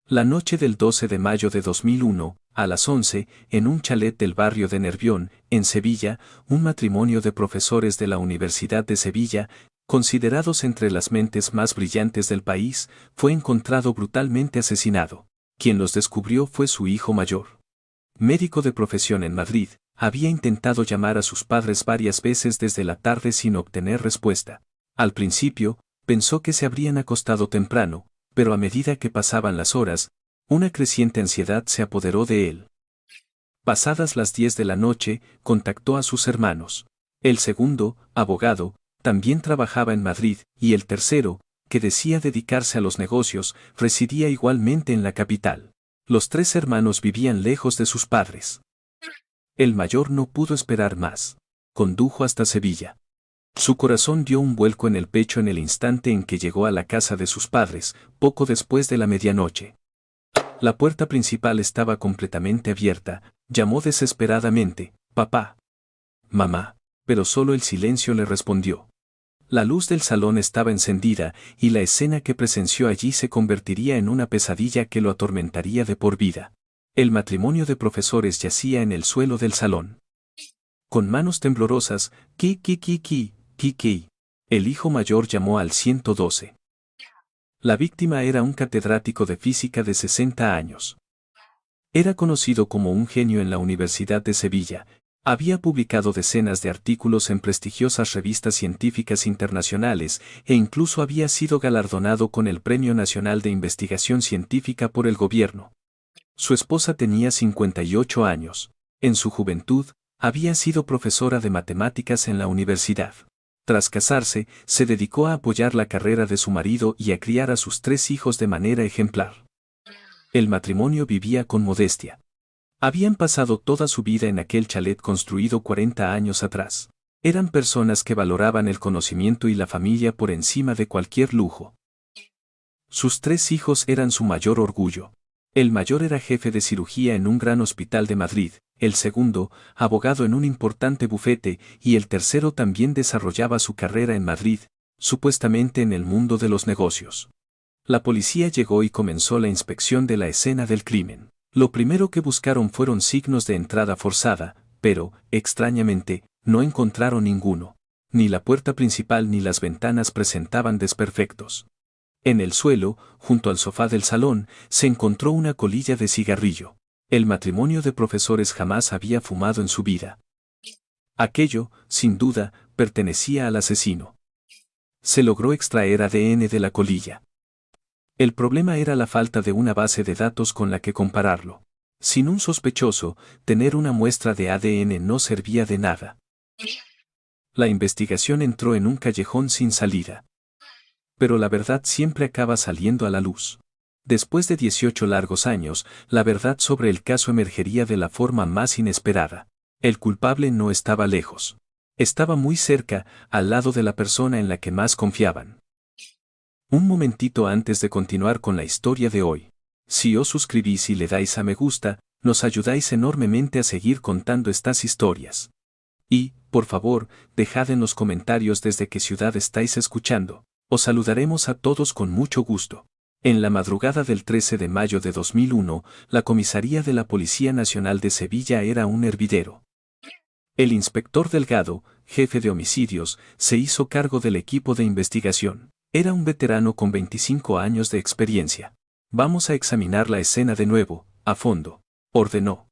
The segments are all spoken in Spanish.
La noche del 12 de mayo de 2001, a las 11, en un chalet del barrio de Nervión, en Sevilla, un matrimonio de profesores de la Universidad de Sevilla, considerados entre las mentes más brillantes del país, fue encontrado brutalmente asesinado. Quien los descubrió fue su hijo mayor. Médico de profesión en Madrid, había intentado llamar a sus padres varias veces desde la tarde sin obtener respuesta. Al principio, pensó que se habrían acostado temprano, pero a medida que pasaban las horas, una creciente ansiedad se apoderó de él. Pasadas las 10 de la noche, contactó a sus hermanos. El segundo, abogado, también trabajaba en Madrid, y el tercero, que decía dedicarse a los negocios, residía igualmente en la capital. Los tres hermanos vivían lejos de sus padres. El mayor no pudo esperar más. Condujo hasta Sevilla. Su corazón dio un vuelco en el pecho en el instante en que llegó a la casa de sus padres, poco después de la medianoche. La puerta principal estaba completamente abierta. Llamó desesperadamente, «Papá, mamá», pero solo el silencio le respondió. La luz del salón estaba encendida, y la escena que presenció allí se convertiría en una pesadilla que lo atormentaría de por vida. El matrimonio de profesores yacía en el suelo del salón. Con manos temblorosas, «Ki. El hijo mayor llamó al 112. La víctima era un catedrático de física de 60 años. Era conocido como un genio en la Universidad de Sevilla. Había publicado decenas de artículos en prestigiosas revistas científicas internacionales e incluso había sido galardonado con el Premio Nacional de Investigación Científica por el gobierno. Su esposa tenía 58 años. En su juventud, había sido profesora de matemáticas en la universidad. Tras casarse, se dedicó a apoyar la carrera de su marido y a criar a sus tres hijos de manera ejemplar. El matrimonio vivía con modestia. Habían pasado toda su vida en aquel chalet construido 40 años atrás. Eran personas que valoraban el conocimiento y la familia por encima de cualquier lujo. Sus tres hijos eran su mayor orgullo. El mayor era jefe de cirugía en un gran hospital de Madrid, el segundo, abogado en un importante bufete, y el tercero también desarrollaba su carrera en Madrid, supuestamente en el mundo de los negocios. La policía llegó y comenzó la inspección de la escena del crimen. Lo primero que buscaron fueron signos de entrada forzada, pero, extrañamente, no encontraron ninguno. Ni la puerta principal ni las ventanas presentaban desperfectos. En el suelo, junto al sofá del salón, se encontró una colilla de cigarrillo. El matrimonio de profesores jamás había fumado en su vida. Aquello, sin duda, pertenecía al asesino. Se logró extraer ADN de la colilla. El problema era la falta de una base de datos con la que compararlo. Sin un sospechoso, tener una muestra de ADN no servía de nada. La investigación entró en un callejón sin salida. Pero la verdad siempre acaba saliendo a la luz. Después de 18 largos años, la verdad sobre el caso emergería de la forma más inesperada. El culpable no estaba lejos. Estaba muy cerca, al lado de la persona en la que más confiaban. Un momentito antes de continuar con la historia de hoy. Si os suscribís y le dais a me gusta, nos ayudáis enormemente a seguir contando estas historias. Y, por favor, dejad en los comentarios desde qué ciudad estáis escuchando. Os saludaremos a todos con mucho gusto. En la madrugada del 13 de mayo de 2001, la comisaría de la Policía Nacional de Sevilla era un hervidero. El inspector Delgado, jefe de homicidios, se hizo cargo del equipo de investigación. Era un veterano con 25 años de experiencia. Vamos a examinar la escena de nuevo, a fondo, ordenó.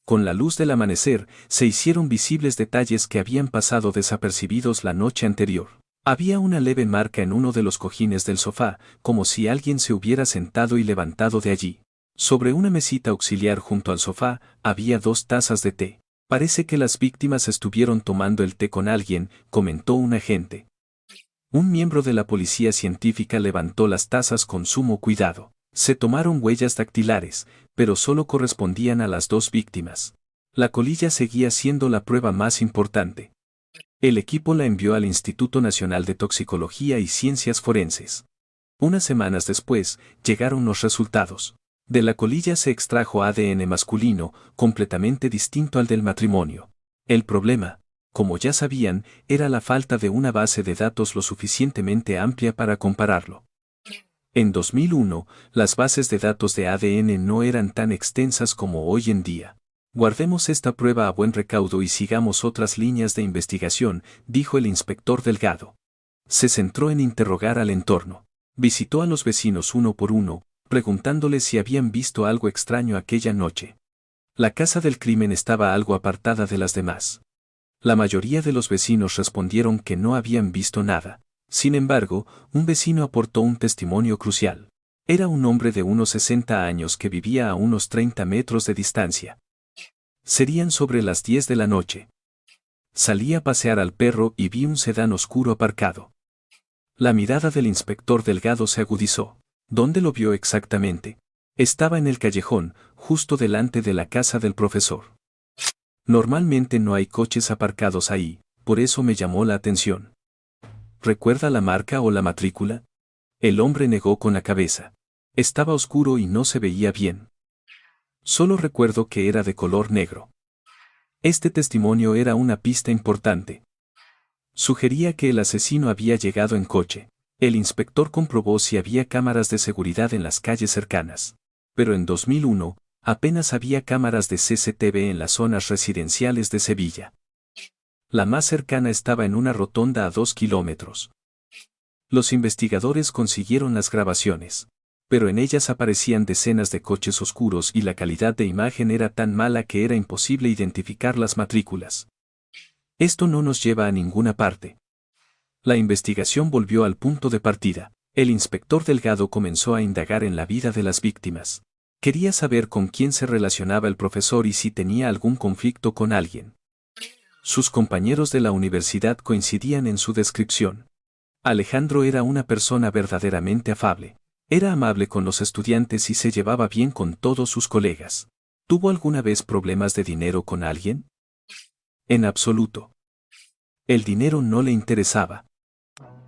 Con la luz del amanecer, se hicieron visibles detalles que habían pasado desapercibidos la noche anterior. Había una leve marca en uno de los cojines del sofá, como si alguien se hubiera sentado y levantado de allí. Sobre una mesita auxiliar junto al sofá, había 2 tazas de té. Parece que las víctimas estuvieron tomando el té con alguien, comentó un agente. Un miembro de la policía científica levantó las tazas con sumo cuidado. Se tomaron huellas dactilares, pero solo correspondían a las 2 víctimas. La colilla seguía siendo la prueba más importante. El equipo la envió al Instituto Nacional de Toxicología y Ciencias Forenses. Unas semanas después, llegaron los resultados. De la colilla se extrajo ADN masculino, completamente distinto al del matrimonio. El problema, como ya sabían, era la falta de una base de datos lo suficientemente amplia para compararlo. En 2001, las bases de datos de ADN no eran tan extensas como hoy en día. Guardemos esta prueba a buen recaudo y sigamos otras líneas de investigación, dijo el inspector Delgado. Se centró en interrogar al entorno. Visitó a los vecinos uno por uno, preguntándoles si habían visto algo extraño aquella noche. La casa del crimen estaba algo apartada de las demás. La mayoría de los vecinos respondieron que no habían visto nada. Sin embargo, un vecino aportó un testimonio crucial. Era un hombre de unos 60 años que vivía a unos 30 metros de distancia. Serían sobre las 10 de la noche. Salí a pasear al perro y vi un sedán oscuro aparcado. La mirada del inspector Delgado se agudizó. ¿Dónde lo vio exactamente? Estaba en el callejón, justo delante de la casa del profesor. Normalmente no hay coches aparcados ahí, por eso me llamó la atención. ¿Recuerda la marca o la matrícula? El hombre negó con la cabeza. Estaba oscuro y no se veía bien. Solo recuerdo que era de color negro. Este testimonio era una pista importante. Sugería que el asesino había llegado en coche. El inspector comprobó si había cámaras de seguridad en las calles cercanas. Pero en 2001, apenas había cámaras de CCTV en las zonas residenciales de Sevilla. La más cercana estaba en una rotonda a 2 kilómetros. Los investigadores consiguieron las grabaciones, pero en ellas aparecían decenas de coches oscuros y la calidad de imagen era tan mala que era imposible identificar las matrículas. Esto no nos lleva a ninguna parte. La investigación volvió al punto de partida. El inspector Delgado comenzó a indagar en la vida de las víctimas. Quería saber con quién se relacionaba el profesor y si tenía algún conflicto con alguien. Sus compañeros de la universidad coincidían en su descripción. Alejandro era una persona verdaderamente afable. Era amable con los estudiantes y se llevaba bien con todos sus colegas. ¿Tuvo alguna vez problemas de dinero con alguien? En absoluto. El dinero no le interesaba.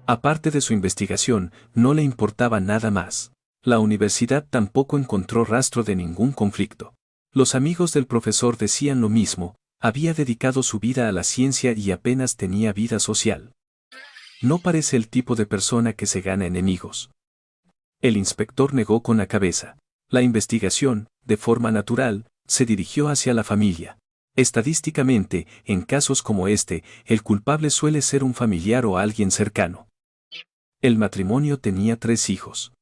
Aparte de su investigación, no le importaba nada más. La universidad tampoco encontró rastro de ningún conflicto. Los amigos del profesor decían lo mismo, había dedicado su vida a la ciencia y apenas tenía vida social. No parece el tipo de persona que se gana enemigos. El inspector negó con la cabeza. La investigación, de forma natural, se dirigió hacia la familia. Estadísticamente, en casos como este, el culpable suele ser un familiar o alguien cercano. El matrimonio tenía 3 hijos.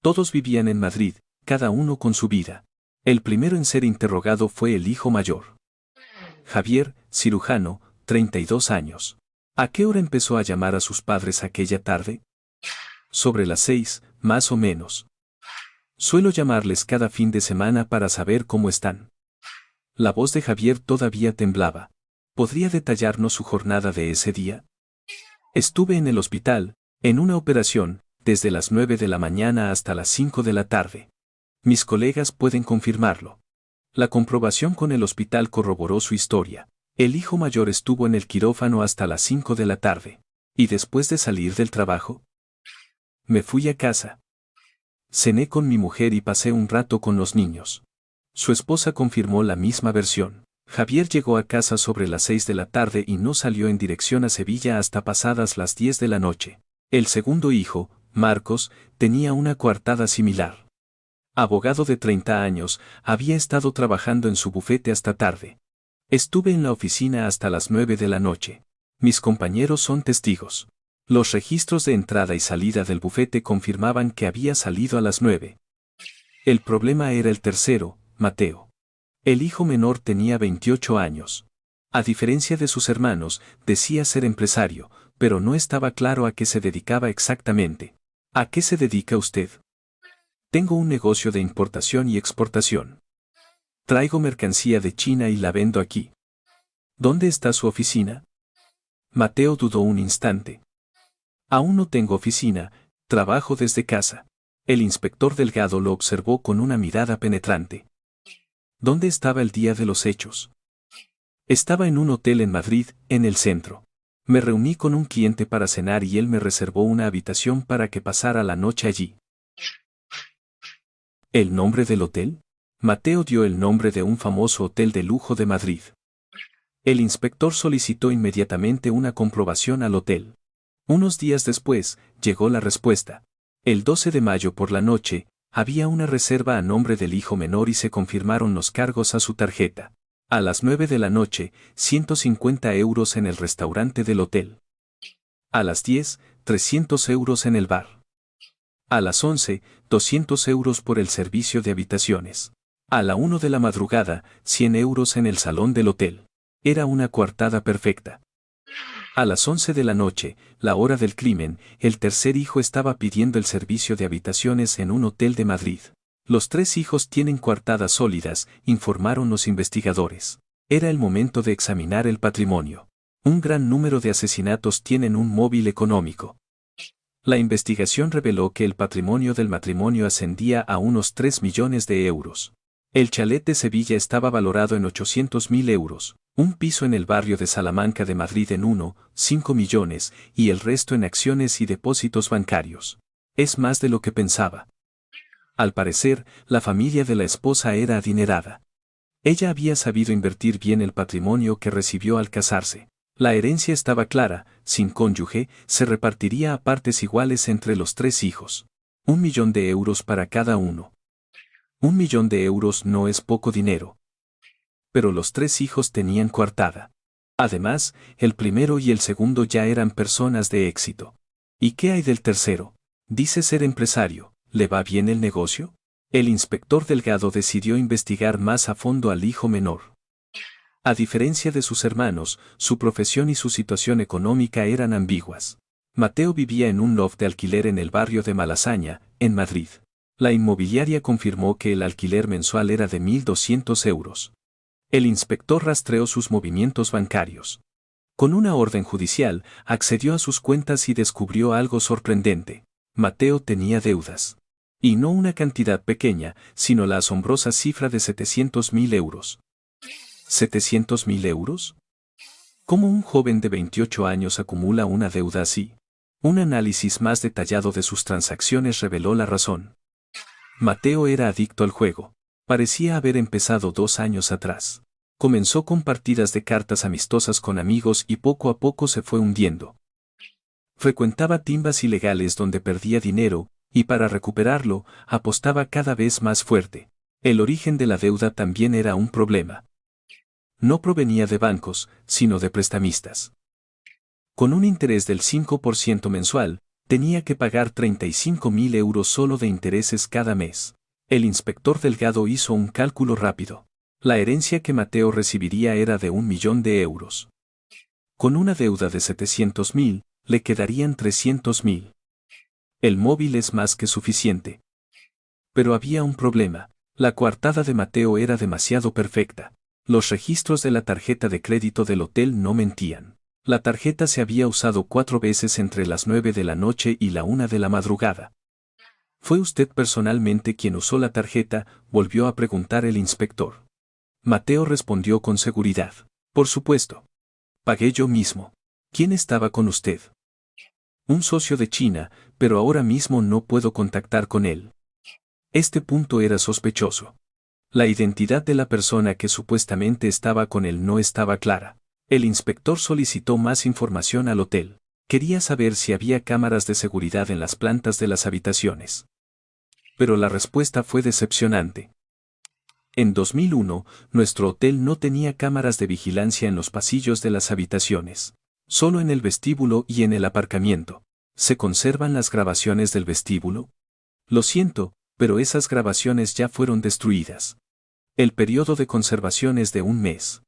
Todos vivían en Madrid, cada uno con su vida. El primero en ser interrogado fue el hijo mayor. Javier, cirujano, 32 años. ¿A qué hora empezó a llamar a sus padres aquella tarde? Sobre las 6, más o menos. Suelo llamarles cada fin de semana para saber cómo están. La voz de Javier todavía temblaba. ¿Podría detallarnos su jornada de ese día? Estuve en el hospital, en una operación, desde las 9 de la mañana hasta las 5 de la tarde. Mis colegas pueden confirmarlo. La comprobación con el hospital corroboró su historia. El hijo mayor estuvo en el quirófano hasta las 5 de la tarde. ¿Y después de salir del trabajo? Me fui a casa. Cené con mi mujer y pasé un rato con los niños. Su esposa confirmó la misma versión. Javier llegó a casa sobre las 6 de la tarde y no salió en dirección a Sevilla hasta pasadas las 10 de la noche. El segundo hijo, Marcos, tenía una coartada similar. Abogado de 30 años, había estado trabajando en su bufete hasta tarde. Estuve en la oficina hasta las 9 de la noche. Mis compañeros son testigos. Los registros de entrada y salida del bufete confirmaban que había salido a las 9. El problema era el tercero, Mateo. El hijo menor tenía 28 años. A diferencia de sus hermanos, decía ser empresario, pero no estaba claro a qué se dedicaba exactamente. ¿A qué se dedica usted? Tengo un negocio de importación y exportación. Traigo mercancía de China y la vendo aquí. ¿Dónde está su oficina? Mateo dudó un instante. Aún no tengo oficina, trabajo desde casa. El inspector Delgado lo observó con una mirada penetrante. ¿Dónde estaba el día de los hechos? Estaba en un hotel en Madrid, en el centro. Me reuní con un cliente para cenar y él me reservó una habitación para que pasara la noche allí. ¿El nombre del hotel? Mateo dio el nombre de un famoso hotel de lujo de Madrid. El inspector solicitó inmediatamente una comprobación al hotel. Unos días después, llegó la respuesta. El 12 de mayo por la noche, había una reserva a nombre del hijo menor y se confirmaron los cargos a su tarjeta. A las 9 de la noche, 150 euros en el restaurante del hotel. A las 10, 300 euros en el bar. A las 11, 200 euros por el servicio de habitaciones. A la 1 de la madrugada, 100 euros en el salón del hotel. Era una coartada perfecta. A las 11 de la noche, la hora del crimen, el tercer hijo estaba pidiendo el servicio de habitaciones en un hotel de Madrid. Los tres hijos tienen coartadas sólidas, informaron los investigadores. Era el momento de examinar el patrimonio. Un gran número de asesinatos tienen un móvil económico. La investigación reveló que el patrimonio del matrimonio ascendía a unos 3 millones de euros. El chalet de Sevilla estaba valorado en 800.000 euros, un piso en el barrio de Salamanca de Madrid en 1,5 millones y el resto en acciones y depósitos bancarios. Es más de lo que pensaba. Al parecer, la familia de la esposa era adinerada. Ella había sabido invertir bien el patrimonio que recibió al casarse. La herencia estaba clara, sin cónyuge, se repartiría a partes iguales entre los tres hijos. 1 millón de euros para cada uno. 1 millón de euros no es poco dinero. Pero los tres hijos tenían coartada. Además, el primero y el segundo ya eran personas de éxito. ¿Y qué hay del tercero? Dice ser empresario, ¿le va bien el negocio? El inspector Delgado decidió investigar más a fondo al hijo menor. A diferencia de sus hermanos, su profesión y su situación económica eran ambiguas. Mateo vivía en un loft de alquiler en el barrio de Malasaña, en Madrid. La inmobiliaria confirmó que el alquiler mensual era de 1.200 euros. El inspector rastreó sus movimientos bancarios. Con una orden judicial, accedió a sus cuentas y descubrió algo sorprendente. Mateo tenía deudas. Y no una cantidad pequeña, sino la asombrosa cifra de 700.000 euros. ¿700.000 euros? ¿Cómo un joven de 28 años acumula una deuda así? Un análisis más detallado de sus transacciones reveló la razón. Mateo era adicto al juego. Parecía haber empezado 2 años atrás. Comenzó con partidas de cartas amistosas con amigos y poco a poco se fue hundiendo. Frecuentaba timbas ilegales donde perdía dinero, y para recuperarlo, apostaba cada vez más fuerte. El origen de la deuda también era un problema. No provenía de bancos, sino de prestamistas. Con un interés del 5% mensual, tenía que pagar 35.000 euros solo de intereses cada mes. El inspector Delgado hizo un cálculo rápido. La herencia que Mateo recibiría era de 1 millón de euros. Con una deuda de 700.000, le quedarían 300.000. El móvil es más que suficiente. Pero había un problema. La coartada de Mateo era demasiado perfecta. Los registros de la tarjeta de crédito del hotel no mentían. La tarjeta se había usado 4 veces entre las 9 de la noche y la 1 de la madrugada. ¿Fue usted personalmente quien usó la tarjeta?, volvió a preguntar el inspector. Mateo respondió con seguridad. Por supuesto. Pagué yo mismo. ¿Quién estaba con usted? Un socio de China, pero ahora mismo no puedo contactar con él. Este punto era sospechoso. La identidad de la persona que supuestamente estaba con él no estaba clara. El inspector solicitó más información al hotel. Quería saber si había cámaras de seguridad en las plantas de las habitaciones. Pero la respuesta fue decepcionante. En 2001, nuestro hotel no tenía cámaras de vigilancia en los pasillos de las habitaciones. Solo en el vestíbulo y en el aparcamiento. ¿Se conservan las grabaciones del vestíbulo? Lo siento, pero esas grabaciones ya fueron destruidas. El periodo de conservación es de 1 mes.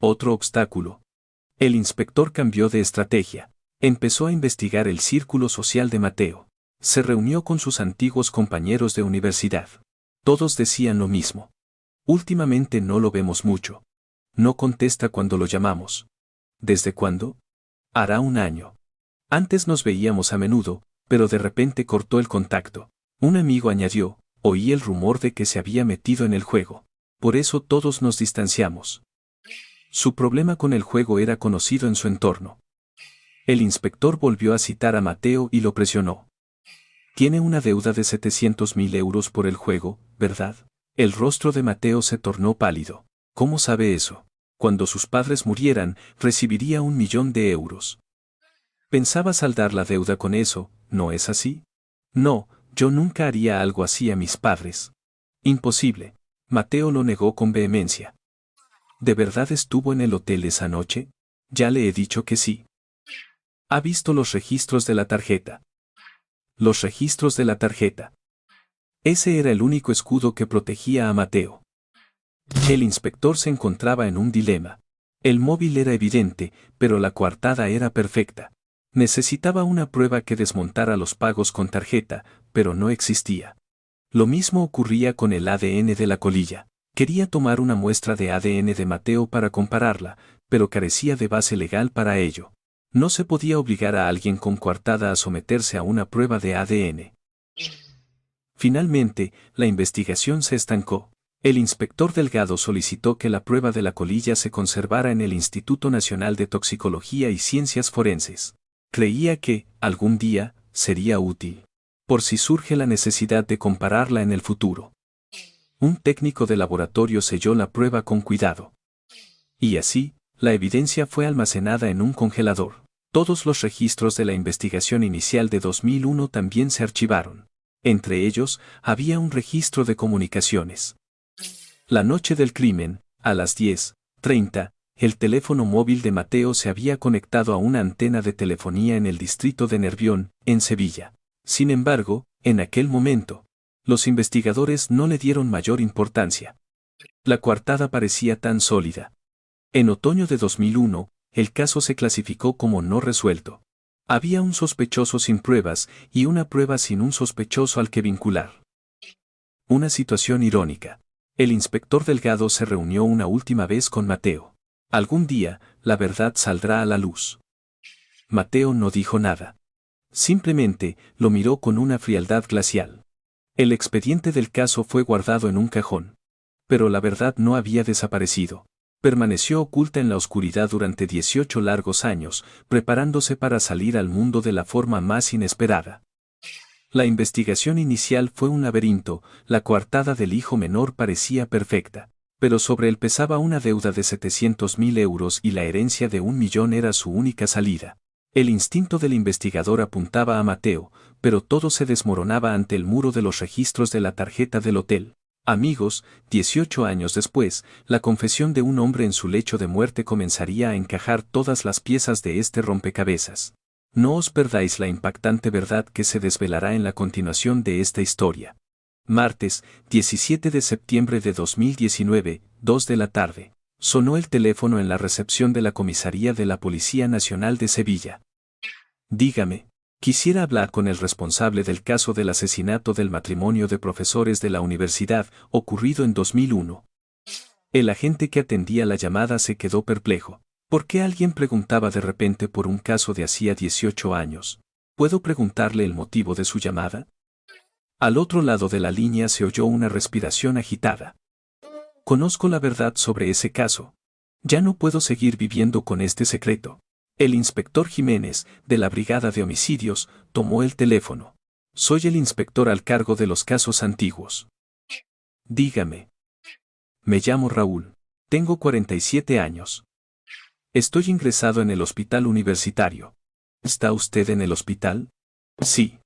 Otro obstáculo. El inspector cambió de estrategia. Empezó a investigar el círculo social de Mateo. Se reunió con sus antiguos compañeros de universidad. Todos decían lo mismo. Últimamente no lo vemos mucho. No contesta cuando lo llamamos. ¿Desde cuándo? Hará 1 año. Antes nos veíamos a menudo, pero de repente cortó el contacto. Un amigo añadió, oí el rumor de que se había metido en el juego. Por eso todos nos distanciamos. Su problema con el juego era conocido en su entorno. El inspector volvió a citar a Mateo y lo presionó. Tiene una deuda de 700.000 euros por el juego, ¿verdad? El rostro de Mateo se tornó pálido. ¿Cómo sabe eso? Cuando sus padres murieran, recibiría 1 millón de euros. Pensaba saldar la deuda con eso, ¿no es así? No, Yo nunca haría algo así a mis padres. Imposible. Mateo lo negó con vehemencia. ¿De verdad estuvo en el hotel esa noche? Ya le he dicho que sí. ¿Ha visto los registros de la tarjeta? Los registros de la tarjeta. Ese era el único escudo que protegía a Mateo. El inspector se encontraba en un dilema. El móvil era evidente, pero la coartada era perfecta. Necesitaba una prueba que desmontara los pagos con tarjeta, pero no existía. Lo mismo ocurría con el ADN de la colilla. Quería tomar una muestra de ADN de Mateo para compararla, pero carecía de base legal para ello. No se podía obligar a alguien con coartada a someterse a una prueba de ADN. Finalmente, la investigación se estancó. El inspector Delgado solicitó que la prueba de la colilla se conservara en el Instituto Nacional de Toxicología y Ciencias Forenses. Creía que, algún día, sería útil, por si surge la necesidad de compararla en el futuro. Un técnico de laboratorio selló la prueba con cuidado. Y así, la evidencia fue almacenada en un congelador. Todos los registros de la investigación inicial de 2001 también se archivaron. Entre ellos, había un registro de comunicaciones. La noche del crimen, a las 10:30, el teléfono móvil de Mateo se había conectado a una antena de telefonía en el distrito de Nervión, en Sevilla. Sin embargo, en aquel momento, los investigadores no le dieron mayor importancia. La coartada parecía tan sólida. En otoño de 2001, el caso se clasificó como no resuelto. Había un sospechoso sin pruebas y una prueba sin un sospechoso al que vincular. Una situación irónica. El inspector Delgado se reunió una última vez con Mateo. Algún día, la verdad saldrá a la luz. Mateo no dijo nada. Simplemente, lo miró con una frialdad glacial. El expediente del caso fue guardado en un cajón. Pero la verdad no había desaparecido. Permaneció oculta en la oscuridad durante 18 largos años, preparándose para salir al mundo de la forma más inesperada. La investigación inicial fue un laberinto, la coartada del hijo menor parecía perfecta, pero sobre él pesaba una deuda de 700.000 euros y la herencia de 1 millón era su única salida. El instinto del investigador apuntaba a Mateo, pero todo se desmoronaba ante el muro de los registros de la tarjeta del hotel. Amigos, 18 años después, la confesión de un hombre en su lecho de muerte comenzaría a encajar todas las piezas de este rompecabezas. No os perdáis la impactante verdad que se desvelará en la continuación de esta historia. Martes, 17 de septiembre de 2019, 2 de la tarde. Sonó el teléfono en la recepción de la comisaría de la Policía Nacional de Sevilla. Dígame, quisiera hablar con el responsable del caso del asesinato del matrimonio de profesores de la universidad, ocurrido en 2001. El agente que atendía la llamada se quedó perplejo. ¿Por qué alguien preguntaba de repente por un caso de hacía 18 años? ¿Puedo preguntarle el motivo de su llamada? Al otro lado de la línea se oyó una respiración agitada. Conozco la verdad sobre ese caso. Ya no puedo seguir viviendo con este secreto. El inspector Jiménez, de la Brigada de Homicidios, tomó el teléfono. Soy el inspector al cargo de los casos antiguos. Dígame. Me llamo Raúl. Tengo 47 años. Estoy ingresado en el hospital universitario. ¿Está usted en el hospital? Sí.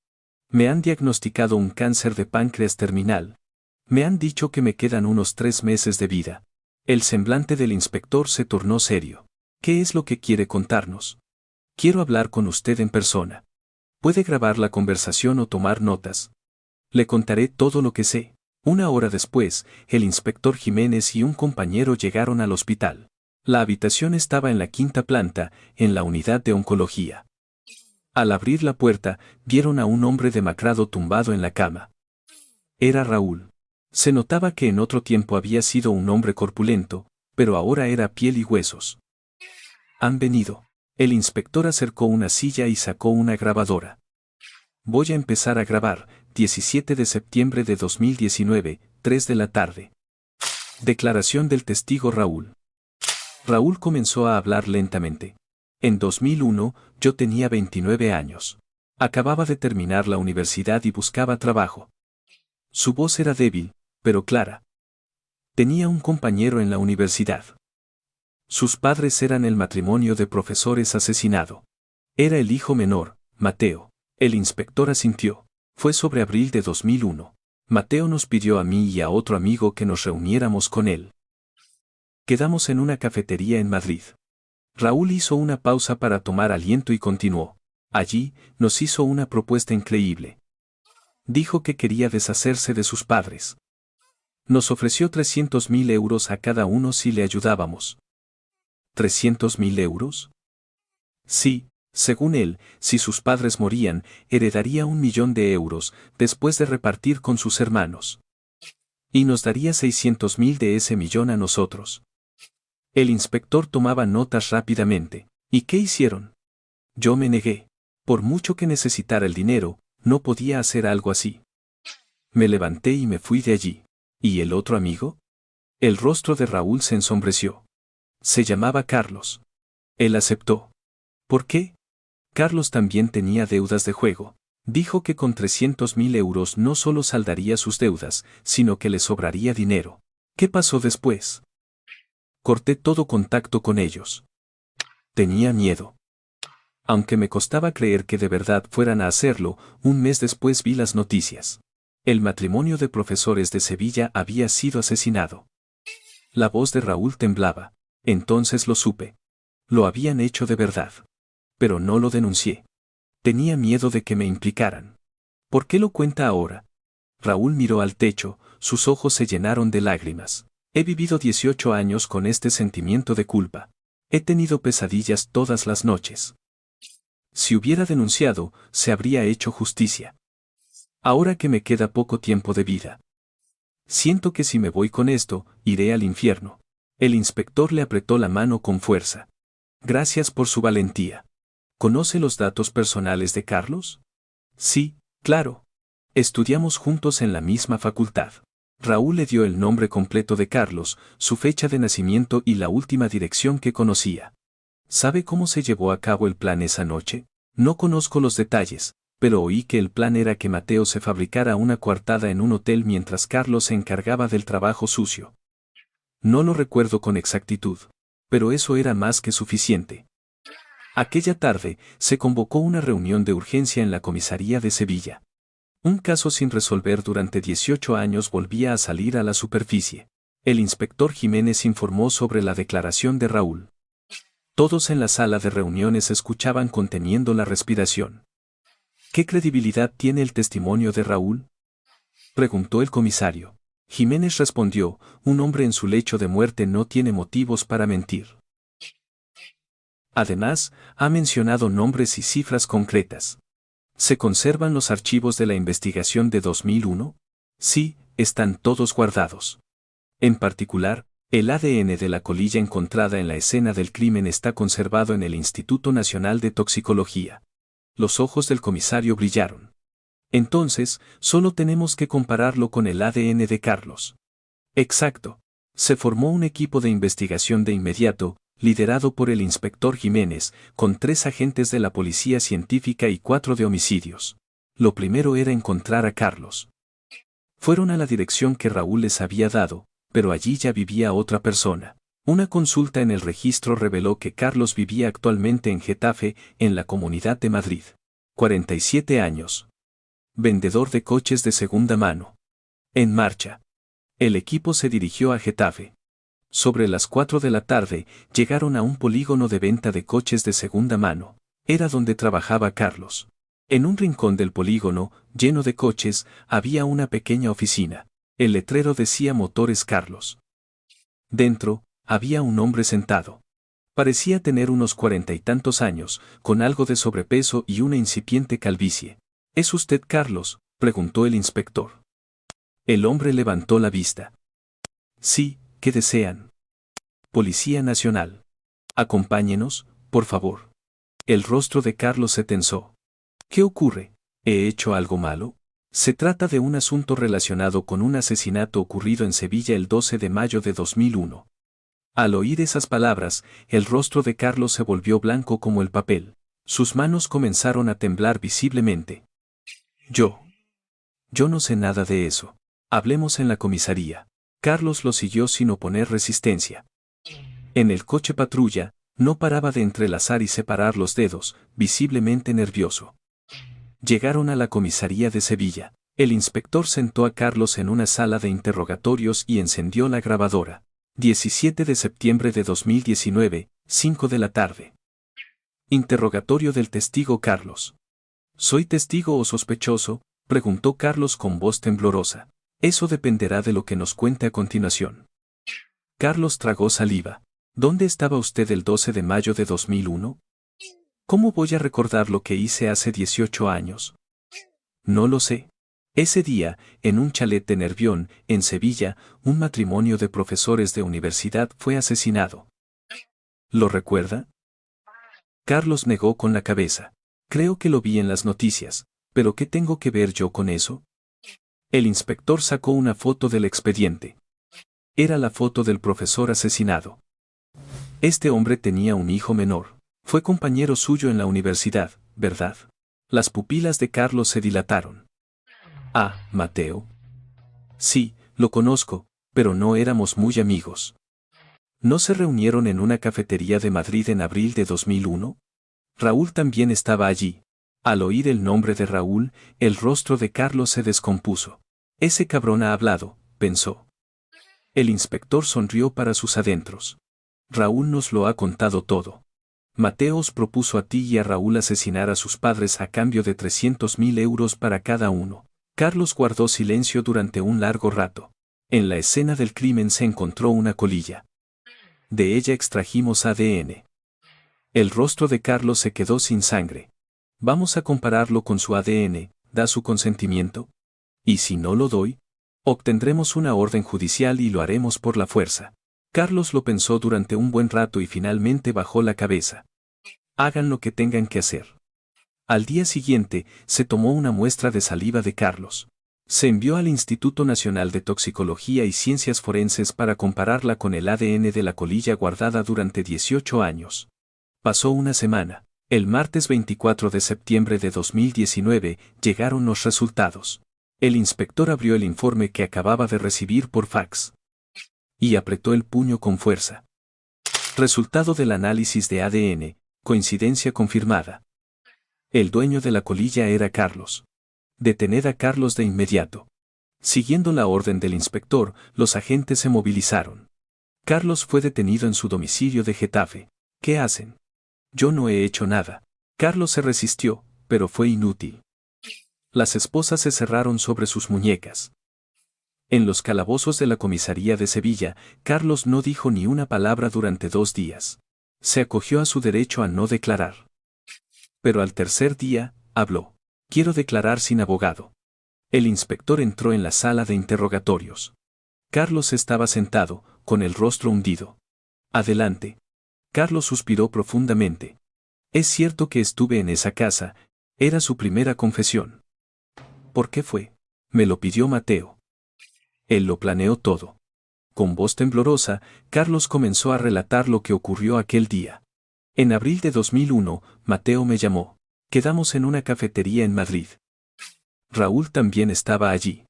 Me han diagnosticado un cáncer de páncreas terminal. Me han dicho que me quedan unos 3 meses de vida. El semblante del inspector se tornó serio. ¿Qué es lo que quiere contarnos? Quiero hablar con usted en persona. Puede grabar la conversación o tomar notas. Le contaré todo lo que sé. 1 hora después, el inspector Jiménez y un compañero llegaron al hospital. La habitación estaba en la 5ª planta, en la unidad de oncología. Al abrir la puerta, vieron a un hombre demacrado tumbado en la cama. Era Raúl. Se notaba que en otro tiempo había sido un hombre corpulento, pero ahora era piel y huesos. Han venido. El inspector acercó una silla y sacó una grabadora. Voy a empezar a grabar, 17 de septiembre de 2019, 3 de la tarde. Declaración del testigo Raúl. Raúl comenzó a hablar lentamente. En 2001, yo tenía 29 años. Acababa de terminar la universidad y buscaba trabajo. Su voz era débil, pero clara. Tenía un compañero en la universidad. Sus padres eran el matrimonio de profesores asesinado. Era el hijo menor, Mateo. El inspector asintió. Fue sobre abril de 2001. Mateo nos pidió a mí y a otro amigo que nos reuniéramos con él. Quedamos en una cafetería en Madrid. Raúl hizo una pausa para tomar aliento y continuó. Allí, nos hizo una propuesta increíble. Dijo que quería deshacerse de sus padres. Nos ofreció 300.000 euros a cada uno si le ayudábamos. ¿300.000 euros? Sí, según él, si sus padres morían, heredaría 1.000.000 de euros, después de repartir con sus hermanos. Y nos daría 600.000 de ese millón a nosotros. El inspector tomaba notas rápidamente. ¿Y qué hicieron? Yo me negué. Por mucho que necesitara el dinero, no podía hacer algo así. Me levanté y me fui de allí. ¿Y el otro amigo? El rostro de Raúl se ensombreció. Se llamaba Carlos. Él aceptó. ¿Por qué? Carlos también tenía deudas de juego. Dijo que con 300.000 euros no solo saldaría sus deudas, sino que le sobraría dinero. ¿Qué pasó después? Corté todo contacto con ellos. Tenía miedo. Aunque me costaba creer que de verdad fueran a hacerlo, un mes después vi las noticias. El matrimonio de profesores de Sevilla había sido asesinado. La voz de Raúl temblaba. Entonces lo supe. Lo habían hecho de verdad. Pero no lo denuncié. Tenía miedo de que me implicaran. ¿Por qué lo cuenta ahora? Raúl miró al techo, sus ojos se llenaron de lágrimas. He vivido 18 años con este sentimiento de culpa. He tenido pesadillas todas las noches. Si hubiera denunciado, se habría hecho justicia. Ahora que me queda poco tiempo de vida. Siento que si me voy con esto, iré al infierno. El inspector le apretó la mano con fuerza. Gracias por su valentía. ¿Conoce los datos personales de Carlos? Sí, claro. Estudiamos juntos en la misma facultad. Raúl le dio el nombre completo de Carlos, su fecha de nacimiento y la última dirección que conocía. ¿Sabe cómo se llevó a cabo el plan esa noche? No conozco los detalles, pero oí que el plan era que Mateo se fabricara una coartada en un hotel mientras Carlos se encargaba del trabajo sucio. No lo recuerdo con exactitud, pero eso era más que suficiente. Aquella tarde, se convocó una reunión de urgencia en la comisaría de Sevilla. Un caso sin resolver durante 18 años volvía a salir a la superficie. El inspector Jiménez informó sobre la declaración de Raúl. Todos en la sala de reuniones escuchaban conteniendo la respiración. ¿Qué credibilidad tiene el testimonio de Raúl? Preguntó el comisario. Jiménez respondió, un hombre en su lecho de muerte no tiene motivos para mentir. Además, ha mencionado nombres y cifras concretas. ¿Se conservan los archivos de la investigación de 2001? Sí, están todos guardados. En particular, el ADN de la colilla encontrada en la escena del crimen está conservado en el Instituto Nacional de Toxicología. Los ojos del comisario brillaron. Entonces, solo tenemos que compararlo con el ADN de Carlos. Exacto. Se formó un equipo de investigación de inmediato, liderado por el inspector Jiménez, con 3 agentes de la policía científica y 4 de homicidios. Lo primero era encontrar a Carlos. Fueron a la dirección que Raúl les había dado, pero allí ya vivía otra persona. Una consulta en el registro reveló que Carlos vivía actualmente en Getafe, en la Comunidad de Madrid. 47 años. Vendedor de coches de segunda mano. En marcha. El equipo se dirigió a Getafe. Sobre las 4 de la tarde, llegaron a un polígono de venta de coches de segunda mano. Era donde trabajaba Carlos. En un rincón del polígono, lleno de coches, había una pequeña oficina. El letrero decía Motores Carlos. Dentro, había un hombre sentado. Parecía tener unos 40 y tantos años, con algo de sobrepeso y una incipiente calvicie. ¿Es usted Carlos?, preguntó el inspector. El hombre levantó la vista. Sí, ¿qué desean? Policía Nacional. Acompáñenos, por favor. El rostro de Carlos se tensó. ¿Qué ocurre? ¿He hecho algo malo? Se trata de un asunto relacionado con un asesinato ocurrido en Sevilla el 12 de mayo de 2001. Al oír esas palabras, el rostro de Carlos se volvió blanco como el papel. Sus manos comenzaron a temblar visiblemente. Yo no sé nada de eso. Hablemos en la comisaría. Carlos lo siguió sin oponer resistencia. En el coche patrulla, no paraba de entrelazar y separar los dedos, visiblemente nervioso. Llegaron a la comisaría de Sevilla. El inspector sentó a Carlos en una sala de interrogatorios y encendió la grabadora. 17 de septiembre de 2019, 5 de la tarde. Interrogatorio del testigo Carlos. ¿Soy testigo o sospechoso?, preguntó Carlos con voz temblorosa. Eso dependerá de lo que nos cuente a continuación. Carlos tragó saliva. ¿Dónde estaba usted el 12 de mayo de 2001? ¿Cómo voy a recordar lo que hice hace 18 años? No lo sé. Ese día, en un chalet de Nervión, en Sevilla, un matrimonio de profesores de universidad fue asesinado. ¿Lo recuerda? Carlos negó con la cabeza. Creo que lo vi en las noticias, pero ¿qué tengo que ver yo con eso? El inspector sacó una foto del expediente. Era la foto del profesor asesinado. Este hombre tenía un hijo menor. Fue compañero suyo en la universidad, ¿verdad? Las pupilas de Carlos se dilataron. Ah, Mateo. Sí, lo conozco, pero no éramos muy amigos. ¿No se reunieron en una cafetería de Madrid en abril de 2001? Raúl también estaba allí. Al oír el nombre de Raúl, el rostro de Carlos se descompuso. Ese cabrón ha hablado, pensó. El inspector sonrió para sus adentros. Raúl nos lo ha contado todo. Mateo os propuso a ti y a Raúl asesinar a sus padres a cambio de 300.000 euros para cada uno. Carlos guardó silencio durante un largo rato. En la escena del crimen se encontró una colilla. De ella extrajimos ADN. El rostro de Carlos se quedó sin sangre. Vamos a compararlo con su ADN, ¿da su consentimiento? ¿Y si no lo doy? Obtendremos una orden judicial y lo haremos por la fuerza. Carlos lo pensó durante un buen rato y finalmente bajó la cabeza. Hagan lo que tengan que hacer. Al día siguiente, se tomó una muestra de saliva de Carlos. Se envió al Instituto Nacional de Toxicología y Ciencias Forenses para compararla con el ADN de la colilla guardada durante 18 años. Pasó una semana. El martes 24 de septiembre de 2019 llegaron los resultados. El inspector abrió el informe que acababa de recibir por fax. Y apretó el puño con fuerza. Resultado del análisis de ADN, coincidencia confirmada. El dueño de la colilla era Carlos. Detened a Carlos de inmediato. Siguiendo la orden del inspector, los agentes se movilizaron. Carlos fue detenido en su domicilio de Getafe. ¿Qué hacen? Yo no he hecho nada. Carlos se resistió, pero fue inútil. Las esposas se cerraron sobre sus muñecas. En los calabozos de la comisaría de Sevilla, Carlos no dijo ni una palabra durante 2 días. Se acogió a su derecho a no declarar. Pero al tercer día, habló. Quiero declarar sin abogado. El inspector entró en la sala de interrogatorios. Carlos estaba sentado, con el rostro hundido. Adelante. Carlos suspiró profundamente. Es cierto que estuve en esa casa, era su primera confesión. ¿Por qué fue? Me lo pidió Mateo. Él lo planeó todo. Con voz temblorosa, Carlos comenzó a relatar lo que ocurrió aquel día. En abril de 2001, Mateo me llamó. Quedamos en una cafetería en Madrid. Raúl también estaba allí.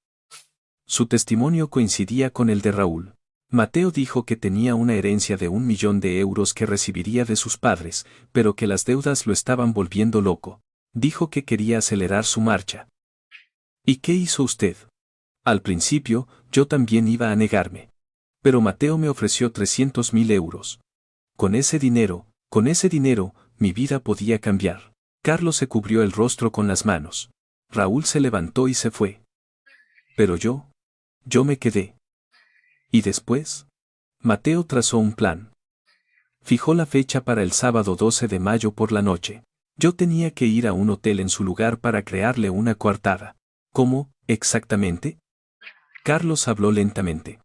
Su testimonio coincidía con el de Raúl. Mateo dijo que tenía una herencia de 1 millón de euros que recibiría de sus padres, pero que las deudas lo estaban volviendo loco. Dijo que quería acelerar su marcha. ¿Y qué hizo usted? Al principio, yo también iba a negarme. Pero Mateo me ofreció 300.000 euros. Con ese dinero, mi vida podía cambiar. Carlos se cubrió el rostro con las manos. Raúl se levantó y se fue. Pero yo me quedé. ¿Y después? Mateo trazó un plan. Fijó la fecha para el sábado 12 de mayo por la noche. Yo tenía que ir a un hotel en su lugar para crearle una coartada. ¿Cómo, exactamente? Carlos habló lentamente.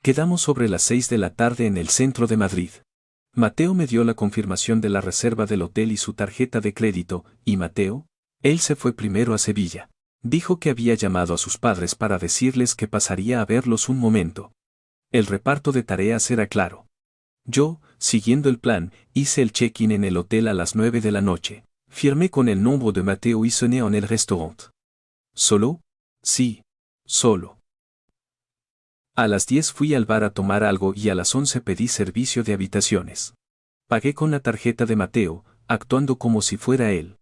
Quedamos sobre las 6 de la tarde en el centro de Madrid. Mateo me dio la confirmación de la reserva del hotel y su tarjeta de crédito, y Mateo, él se fue primero a Sevilla. Dijo que había llamado a sus padres para decirles que pasaría a verlos un momento. El reparto de tareas era claro. Yo, siguiendo el plan, hice el check-in en el hotel a las 9 de la noche. Firmé con el nombre de Mateo y cené en el restaurant. ¿Solo? Sí, solo. A las 10 fui al bar a tomar algo y a las 11 pedí servicio de habitaciones. Pagué con la tarjeta de Mateo, actuando como si fuera él.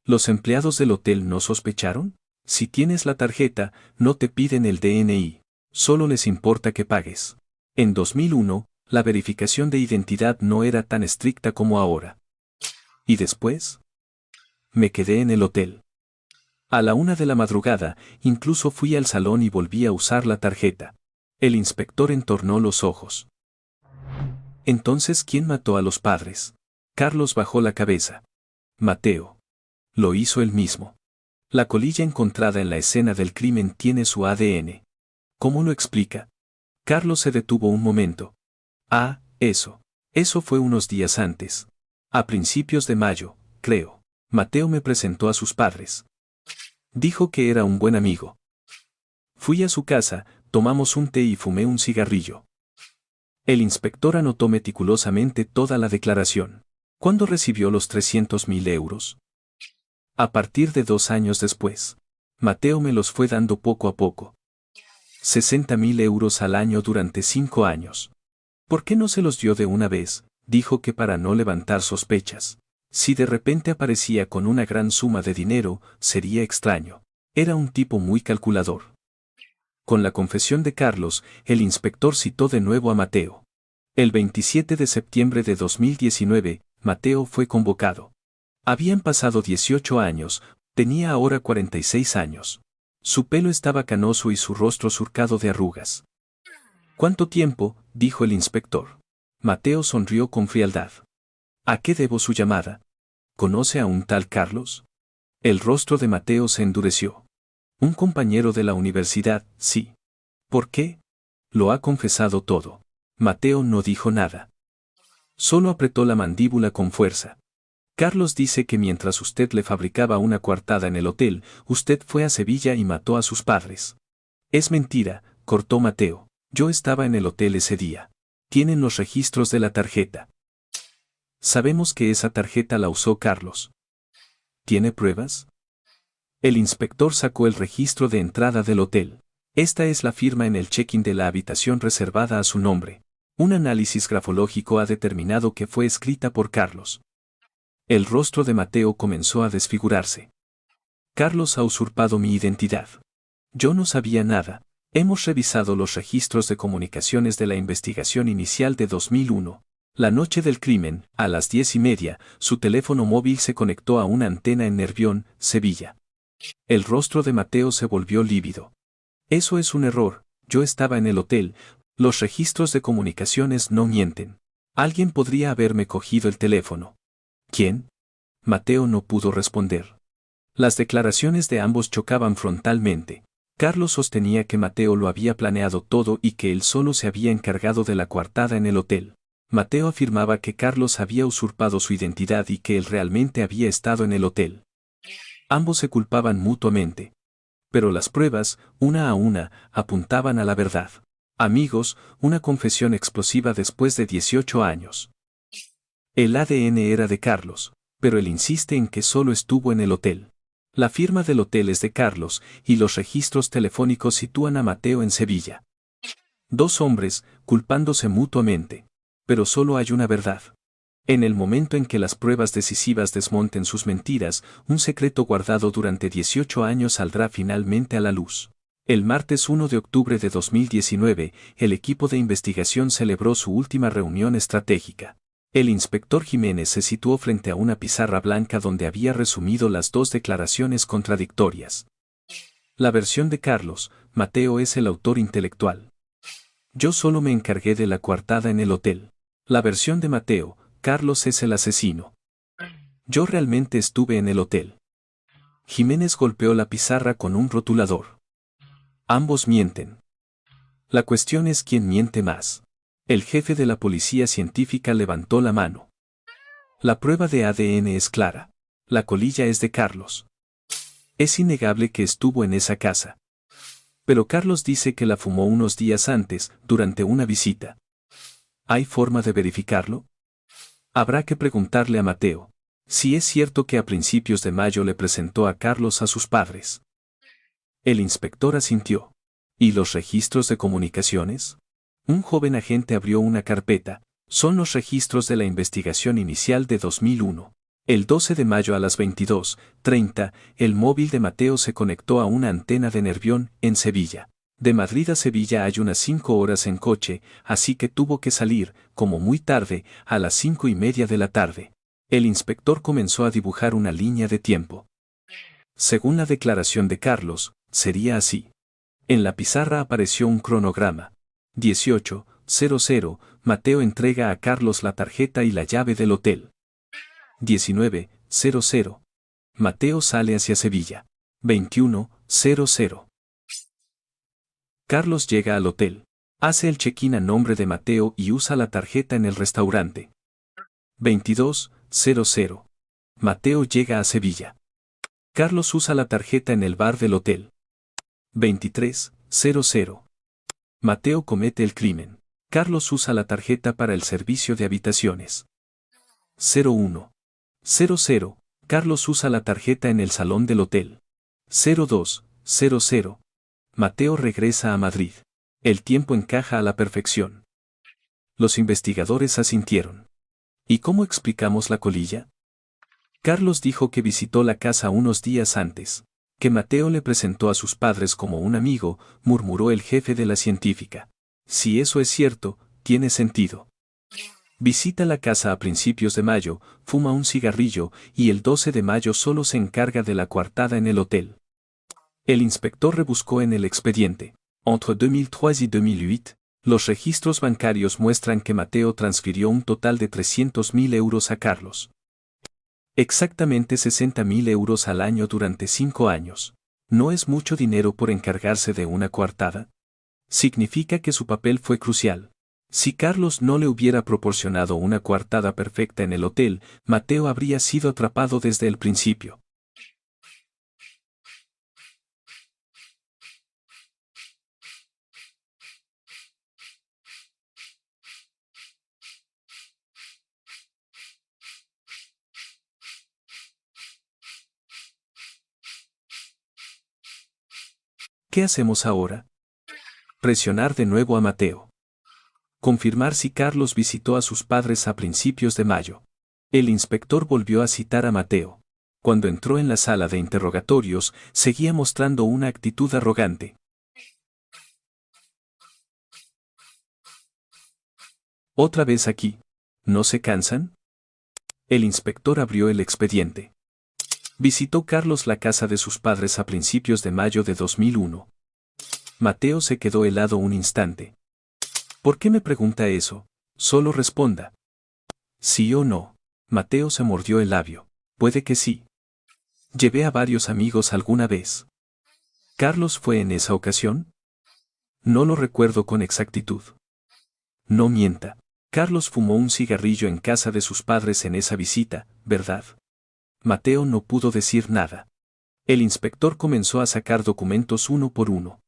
¿Los empleados del hotel no sospecharon? Si tienes la tarjeta, no te piden el DNI. Solo les importa que pagues. En 2001, la verificación de identidad no era tan estricta como ahora. ¿Y después? Me quedé en el hotel. A la 1 de la madrugada, incluso fui al salón y volví a usar la tarjeta. El inspector entornó los ojos. Entonces, ¿quién mató a los padres? Carlos bajó la cabeza. Mateo. Lo hizo él mismo. La colilla encontrada en la escena del crimen tiene su ADN. ¿Cómo lo explica? Carlos se detuvo un momento. Ah, eso. Eso fue unos días antes. A principios de mayo, creo. Mateo me presentó a sus padres. Dijo que era un buen amigo. Fui a su casa, tomamos un té y fumé un cigarrillo. El inspector anotó meticulosamente toda la declaración. ¿Cuándo recibió los 300.000 euros? A partir de 2 años después. Mateo me los fue dando poco a poco. 60.000 euros al año durante 5 años. ¿Por qué no se los dio de una vez? Dijo que para no levantar sospechas. Si de repente aparecía con una gran suma de dinero, sería extraño. Era un tipo muy calculador. Con la confesión de Carlos, el inspector citó de nuevo a Mateo. El 27 de septiembre de 2019, Mateo fue convocado. Habían pasado 18 años, tenía ahora 46 años. Su pelo estaba canoso y su rostro surcado de arrugas. ¿Cuánto tiempo?, dijo el inspector. Mateo sonrió con frialdad. ¿A qué debo su llamada? ¿Conoce a un tal Carlos? El rostro de Mateo se endureció. Un compañero de la universidad, sí. ¿Por qué? Lo ha confesado todo. Mateo no dijo nada. Solo apretó la mandíbula con fuerza. Carlos dice que mientras usted le fabricaba una coartada en el hotel, usted fue a Sevilla y mató a sus padres. Es mentira, cortó Mateo. Yo estaba en el hotel ese día. Tienen los registros de la tarjeta. Sabemos que esa tarjeta la usó Carlos. ¿Tiene pruebas? El inspector sacó el registro de entrada del hotel. Esta es la firma en el check-in de la habitación reservada a su nombre. Un análisis grafológico ha determinado que fue escrita por Carlos. El rostro de Mateo comenzó a desfigurarse. Carlos ha usurpado mi identidad. Yo no sabía nada. Hemos revisado los registros de comunicaciones de la investigación inicial de 2001. La noche del crimen, a las 10:30, su teléfono móvil se conectó a una antena en Nervión, Sevilla. El rostro de Mateo se volvió lívido. Eso es un error, yo estaba en el hotel, los registros de comunicaciones no mienten. Alguien podría haberme cogido el teléfono. ¿Quién? Mateo no pudo responder. Las declaraciones de ambos chocaban frontalmente. Carlos sostenía que Mateo lo había planeado todo y que él solo se había encargado de la coartada en el hotel. Mateo afirmaba que Carlos había usurpado su identidad y que él realmente había estado en el hotel. Ambos se culpaban mutuamente. Pero las pruebas, una a una, apuntaban a la verdad. Amigos, una confesión explosiva después de 18 años. El ADN era de Carlos, pero él insiste en que solo estuvo en el hotel. La firma del hotel es de Carlos, y los registros telefónicos sitúan a Mateo en Sevilla. 2 hombres, culpándose mutuamente. Pero solo hay una verdad. En el momento en que las pruebas decisivas desmonten sus mentiras, un secreto guardado durante 18 años saldrá finalmente a la luz. El martes 1 de octubre de 2019, el equipo de investigación celebró su última reunión estratégica. El inspector Jiménez se situó frente a una pizarra blanca donde había resumido las 2 declaraciones contradictorias. La versión de Carlos, Mateo es el autor intelectual. Yo solo me encargué de la coartada en el hotel. La versión de Mateo, Carlos es el asesino. Yo realmente estuve en el hotel. Jiménez golpeó la pizarra con un rotulador. Ambos mienten. La cuestión es quién miente más. El jefe de la policía científica levantó la mano. La prueba de ADN es clara. La colilla es de Carlos. Es innegable que estuvo en esa casa. Pero Carlos dice que la fumó unos días antes, durante una visita. ¿Hay forma de verificarlo? Habrá que preguntarle a Mateo. Si es cierto que a principios de mayo le presentó a Carlos a sus padres. El inspector asintió. ¿Y los registros de comunicaciones? Un joven agente abrió una carpeta. Son los registros de la investigación inicial de 2001. El 12 de mayo a las 22:30, el móvil de Mateo se conectó a una antena de Nervión, en Sevilla. De Madrid a Sevilla hay unas 5 horas en coche, así que tuvo que salir, como muy tarde, a las 5:30 de la tarde. El inspector comenzó a dibujar una línea de tiempo. Según la declaración de Carlos, sería así. En la pizarra apareció un cronograma. 18:00, Mateo entrega a Carlos la tarjeta y la llave del hotel. 19:00. Mateo sale hacia Sevilla. 21:00. Carlos llega al hotel. Hace el check-in a nombre de Mateo y usa la tarjeta en el restaurante. 22:00. Mateo llega a Sevilla. Carlos usa la tarjeta en el bar del hotel. 23:00. Mateo comete el crimen. Carlos usa la tarjeta para el servicio de habitaciones. 01:00. Carlos usa la tarjeta en el salón del hotel. 02:00. Mateo regresa a Madrid. El tiempo encaja a la perfección. Los investigadores asintieron. ¿Y cómo explicamos la colilla? Carlos dijo que visitó la casa unos días antes. Que Mateo le presentó a sus padres como un amigo, murmuró el jefe de la científica. Si eso es cierto, tiene sentido. Visita la casa a principios de mayo, fuma un cigarrillo y el 12 de mayo solo se encarga de la coartada en el hotel. El inspector rebuscó en el expediente. Entre 2003 y 2008, los registros bancarios muestran que Mateo transfirió un total de 300.000 euros a Carlos. Exactamente 60.000 euros al año durante 5 años. ¿No es mucho dinero por encargarse de una coartada? Significa que su papel fue crucial. Si Carlos no le hubiera proporcionado una coartada perfecta en el hotel, Mateo habría sido atrapado desde el principio. ¿Qué hacemos ahora? Presionar de nuevo a Mateo. Confirmar si Carlos visitó a sus padres a principios de mayo. El inspector volvió a citar a Mateo. Cuando entró en la sala de interrogatorios, seguía mostrando una actitud arrogante. ¿Otra vez aquí? ¿No se cansan? El inspector abrió el expediente. Visitó Carlos la casa de sus padres a principios de mayo de 2001. Mateo se quedó helado un instante. ¿Por qué me pregunta eso? Solo responda. ¿Sí o no? Mateo se mordió el labio. Puede que sí. Llevé a varios amigos alguna vez. ¿Carlos fue en esa ocasión? No lo recuerdo con exactitud. No mienta. Carlos fumó un cigarrillo en casa de sus padres en esa visita, ¿verdad? Mateo no pudo decir nada. El inspector comenzó a sacar documentos uno por uno.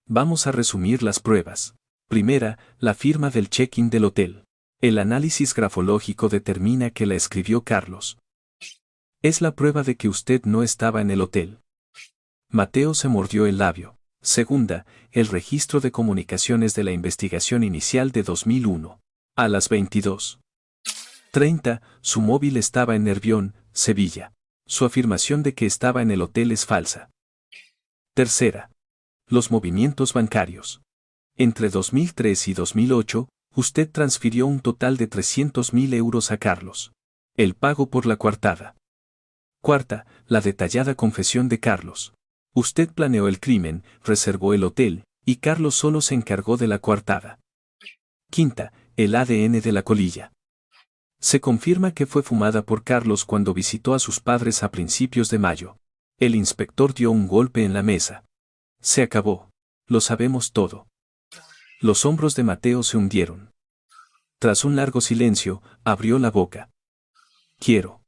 Vamos a resumir las pruebas. Primera, la firma del check-in del hotel. El análisis grafológico determina que la escribió Carlos. Es la prueba de que usted no estaba en el hotel. Mateo se mordió el labio. Segunda, el registro de comunicaciones de la investigación inicial de 2001. A las 22:30, su móvil estaba en Nervión, Sevilla. Su afirmación de que estaba en el hotel es falsa. Tercera, los movimientos bancarios. Entre 2003 y 2008, usted transfirió un total de 300.000 euros a Carlos. El pago por la coartada. Cuarta, la detallada confesión de Carlos. Usted planeó el crimen, reservó el hotel, y Carlos solo se encargó de la coartada. Quinta, el ADN de la colilla. Se confirma que fue fumada por Carlos cuando visitó a sus padres a principios de mayo. El inspector dio un golpe en la mesa. Se acabó. Lo sabemos todo. Los hombros de Mateo se hundieron. Tras un largo silencio, abrió la boca. Quiero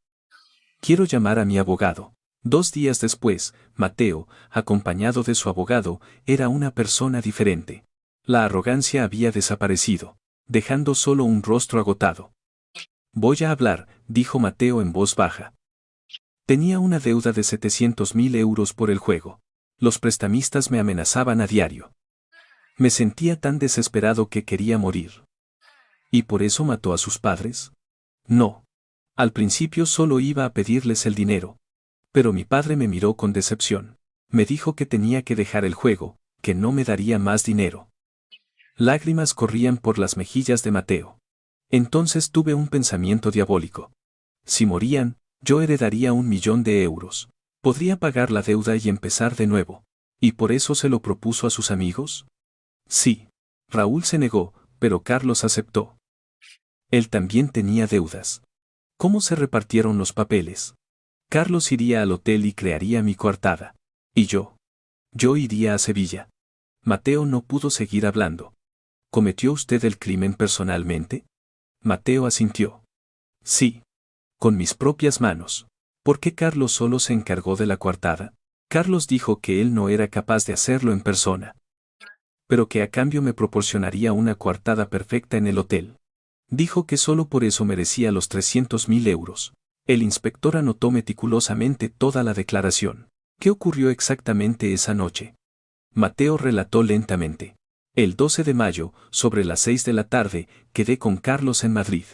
llamar a mi abogado. 2 días después, Mateo, acompañado de su abogado, era una persona diferente. La arrogancia había desaparecido, dejando solo un rostro agotado. Voy a hablar, dijo Mateo en voz baja. Tenía una deuda de 700.000 euros por el juego. Los prestamistas me amenazaban a diario. Me sentía tan desesperado que quería morir. ¿Y por eso mató a sus padres? No. Al principio solo iba a pedirles el dinero. Pero mi padre me miró con decepción. Me dijo que tenía que dejar el juego, que no me daría más dinero. Lágrimas corrían por las mejillas de Mateo. Entonces tuve un pensamiento diabólico. Si morían, yo heredaría 1.000.000 de euros. Podría pagar la deuda y empezar de nuevo. ¿Y por eso se lo propuso a sus amigos? Sí. Raúl se negó, pero Carlos aceptó. Él también tenía deudas. ¿Cómo se repartieron los papeles? Carlos iría al hotel y crearía mi coartada. ¿Y yo? Yo iría a Sevilla. Mateo no pudo seguir hablando. ¿Cometió usted el crimen personalmente? Mateo asintió. Sí. Con mis propias manos. ¿Por qué Carlos solo se encargó de la coartada? Carlos dijo que él no era capaz de hacerlo en persona. Pero que a cambio me proporcionaría una coartada perfecta en el hotel. Dijo que solo por eso merecía los 300.000 euros. El inspector anotó meticulosamente toda la declaración. ¿Qué ocurrió exactamente esa noche? Mateo relató lentamente. El 12 de mayo, sobre las 6 de la tarde, quedé con Carlos en Madrid.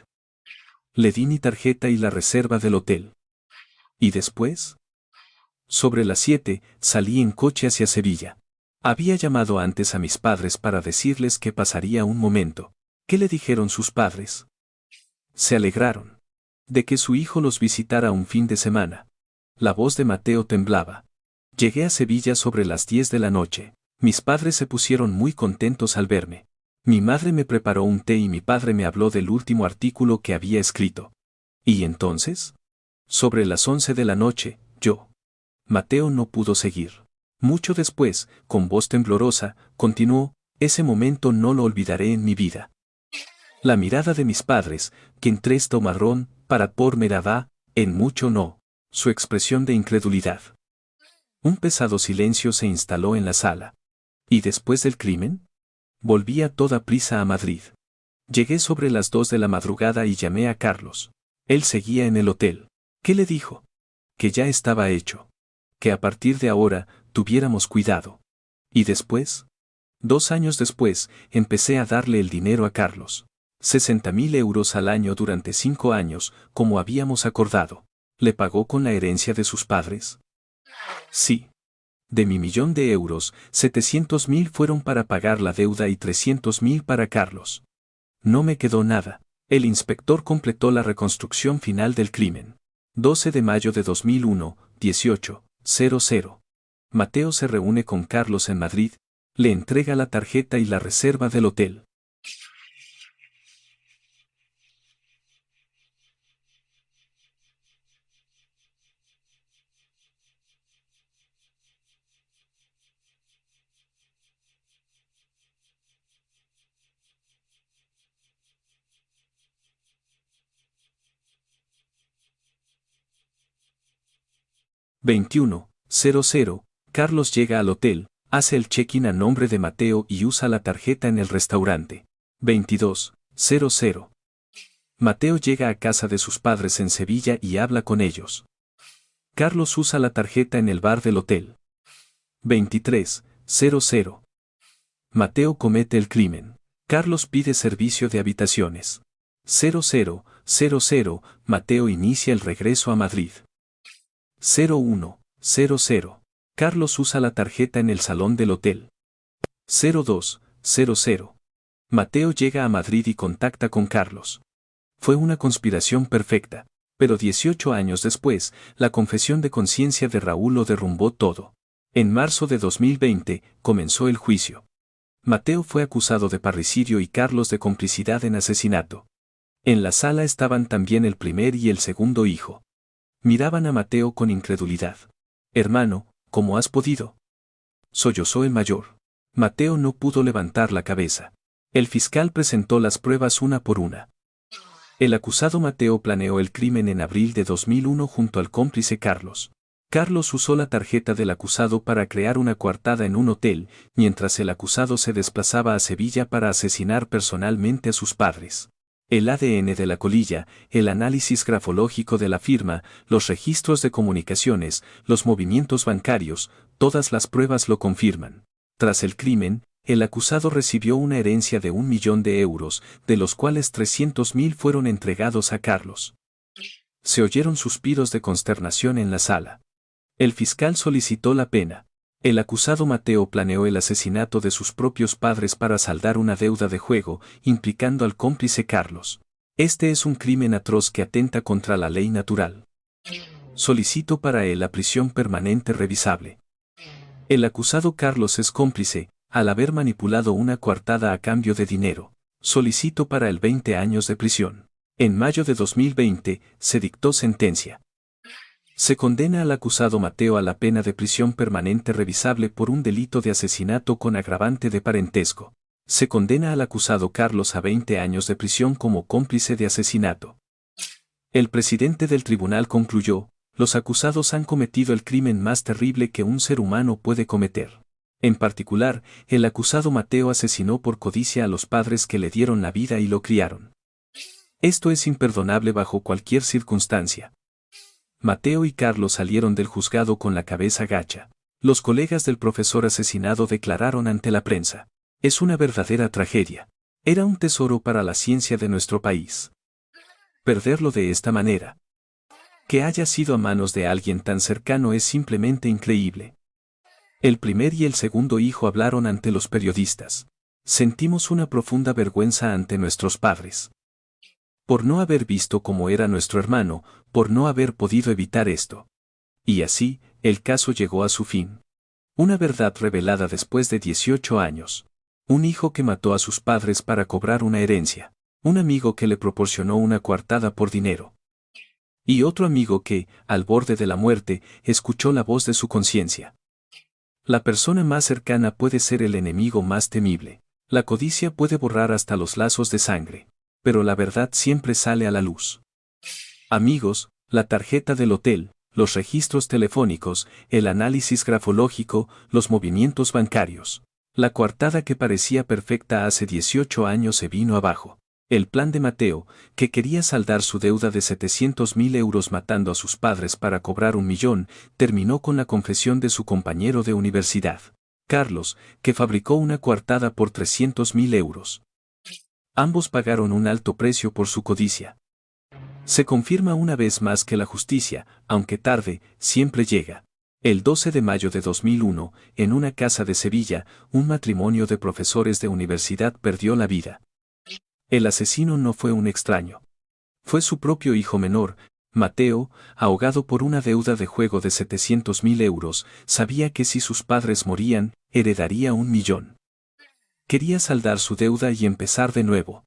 Le di mi tarjeta y la reserva del hotel. ¿Y después? Sobre las 7, salí en coche hacia Sevilla. Había llamado antes a mis padres para decirles que pasaría un momento. ¿Qué le dijeron sus padres? Se alegraron de que su hijo los visitara un fin de semana. La voz de Mateo temblaba. Llegué a Sevilla sobre las 10 de la noche. Mis padres se pusieron muy contentos al verme. Mi madre me preparó un té y mi padre me habló del último artículo que había escrito. ¿Y entonces? Sobre las 11 de la noche, yo. Mateo no pudo seguir. Mucho después, con voz temblorosa, continuó, ese momento no lo olvidaré en mi vida. La mirada de mis padres, que en tres tomarrón, para por me daba, en mucho no. Su expresión de incredulidad. Un pesado silencio se instaló en la sala. ¿Y después del crimen? Volví a toda prisa a Madrid. Llegué sobre las 2 de la madrugada y llamé a Carlos. Él seguía en el hotel. ¿Qué le dijo? Que ya estaba hecho. Que a partir de ahora, tuviéramos cuidado. ¿Y después? 2 años después, empecé a darle el dinero a Carlos. 60.000 euros al año durante 5 años, como habíamos acordado. ¿Le pagó con la herencia de sus padres? Sí. De mi 1.000.000 de euros, 700.000 fueron para pagar la deuda y 300.000 para Carlos. No me quedó nada. El inspector completó la reconstrucción final del crimen. 12 de mayo de 2001, 18:00. Mateo se reúne con Carlos en Madrid, le entrega la tarjeta y la reserva del hotel. Veintiuno, 00. Carlos llega al hotel, hace el check-in a nombre de Mateo y usa la tarjeta en el restaurante. 22:00. Mateo llega a casa de sus padres en Sevilla y habla con ellos. Carlos usa la tarjeta en el bar del hotel. 23:00. Mateo comete el crimen. Carlos pide servicio de habitaciones. 00:00. Mateo inicia el regreso a Madrid. 01:00. Carlos usa la tarjeta en el salón del hotel. 02:00. Mateo llega a Madrid y contacta con Carlos. Fue una conspiración perfecta, pero 18 años después, la confesión de conciencia de Raúl lo derrumbó todo. En marzo de 2020, comenzó el juicio. Mateo fue acusado de parricidio y Carlos de complicidad en asesinato. En la sala estaban también el primer y el segundo hijo. Miraban a Mateo con incredulidad. Hermano, ¿cómo has podido? Sollozó el mayor. Mateo no pudo levantar la cabeza. El fiscal presentó las pruebas una por una. El acusado Mateo planeó el crimen en abril de 2001 junto al cómplice Carlos. Carlos usó la tarjeta del acusado para crear una coartada en un hotel, mientras el acusado se desplazaba a Sevilla para asesinar personalmente a sus padres. El ADN de la colilla, el análisis grafológico de la firma, los registros de comunicaciones, los movimientos bancarios, todas las pruebas lo confirman. Tras el crimen, el acusado recibió una herencia de 1.000.000 de euros, de los cuales 300.000 fueron entregados a Carlos. Se oyeron suspiros de consternación en la sala. El fiscal solicitó la pena. El acusado Mateo planeó el asesinato de sus propios padres para saldar una deuda de juego, implicando al cómplice Carlos. Este es un crimen atroz que atenta contra la ley natural. Solicito para él la prisión permanente revisable. El acusado Carlos es cómplice, al haber manipulado una coartada a cambio de dinero. Solicito para él 20 años de prisión. En mayo de 2020, se dictó sentencia. Se condena al acusado Mateo a la pena de prisión permanente revisable por un delito de asesinato con agravante de parentesco. Se condena al acusado Carlos a 20 años de prisión como cómplice de asesinato. El presidente del tribunal concluyó: los acusados han cometido el crimen más terrible que un ser humano puede cometer. En particular, el acusado Mateo asesinó por codicia a los padres que le dieron la vida y lo criaron. Esto es imperdonable bajo cualquier circunstancia. Mateo y Carlos salieron del juzgado con la cabeza gacha. Los colegas del profesor asesinado declararon ante la prensa: es una verdadera tragedia. Era un tesoro para la ciencia de nuestro país. Perderlo de esta manera. Que haya sido a manos de alguien tan cercano es simplemente increíble. El primer y el segundo hijo hablaron ante los periodistas. Sentimos una profunda vergüenza ante nuestros padres. Por no haber visto cómo era nuestro hermano, por no haber podido evitar esto. Y así, el caso llegó a su fin. Una verdad revelada después de 18 años. Un hijo que mató a sus padres para cobrar una herencia. Un amigo que le proporcionó una coartada por dinero. Y otro amigo que, al borde de la muerte, escuchó la voz de su conciencia. La persona más cercana puede ser el enemigo más temible. La codicia puede borrar hasta los lazos de sangre. Pero la verdad siempre sale a la luz. Amigos, la tarjeta del hotel, los registros telefónicos, el análisis grafológico, los movimientos bancarios. La coartada que parecía perfecta hace 18 años se vino abajo. El plan de Mateo, que quería saldar su deuda de 700.000 euros matando a sus padres para cobrar 1 millón, terminó con la confesión de su compañero de universidad, Carlos, que fabricó una coartada por 300.000 euros. Ambos pagaron un alto precio por su codicia. Se confirma una vez más que la justicia, aunque tarde, siempre llega. El 12 de mayo de 2001, en una casa de Sevilla, un matrimonio de profesores de universidad perdió la vida. El asesino no fue un extraño. Fue su propio hijo menor, Mateo, ahogado por una deuda de juego de 700.000 euros, sabía que si sus padres morían, heredaría 1 millón. Quería saldar su deuda y empezar de nuevo.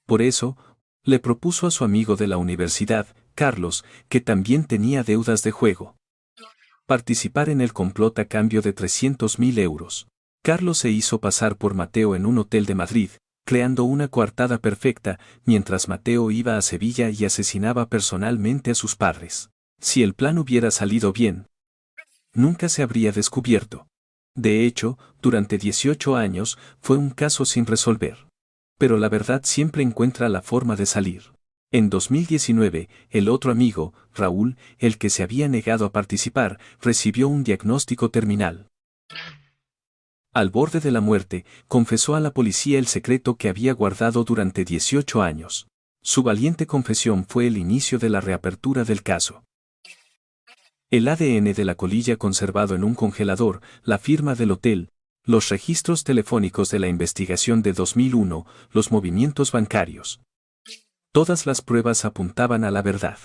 Por eso, le propuso a su amigo de la universidad, Carlos, que también tenía deudas de juego, participar en el complot a cambio de 300.000 euros. Carlos se hizo pasar por Mateo en un hotel de Madrid, creando una coartada perfecta, mientras Mateo iba a Sevilla y asesinaba personalmente a sus padres. Si el plan hubiera salido bien, nunca se habría descubierto. De hecho, durante 18 años, fue un caso sin resolver. Pero la verdad siempre encuentra la forma de salir. En 2019, el otro amigo, Raúl, el que se había negado a participar, recibió un diagnóstico terminal. Al borde de la muerte, confesó a la policía el secreto que había guardado durante 18 años. Su valiente confesión fue el inicio de la reapertura del caso. El ADN de la colilla conservado en un congelador, la firma del hotel, los registros telefónicos de la investigación de 2001, los movimientos bancarios. Todas las pruebas apuntaban a la verdad.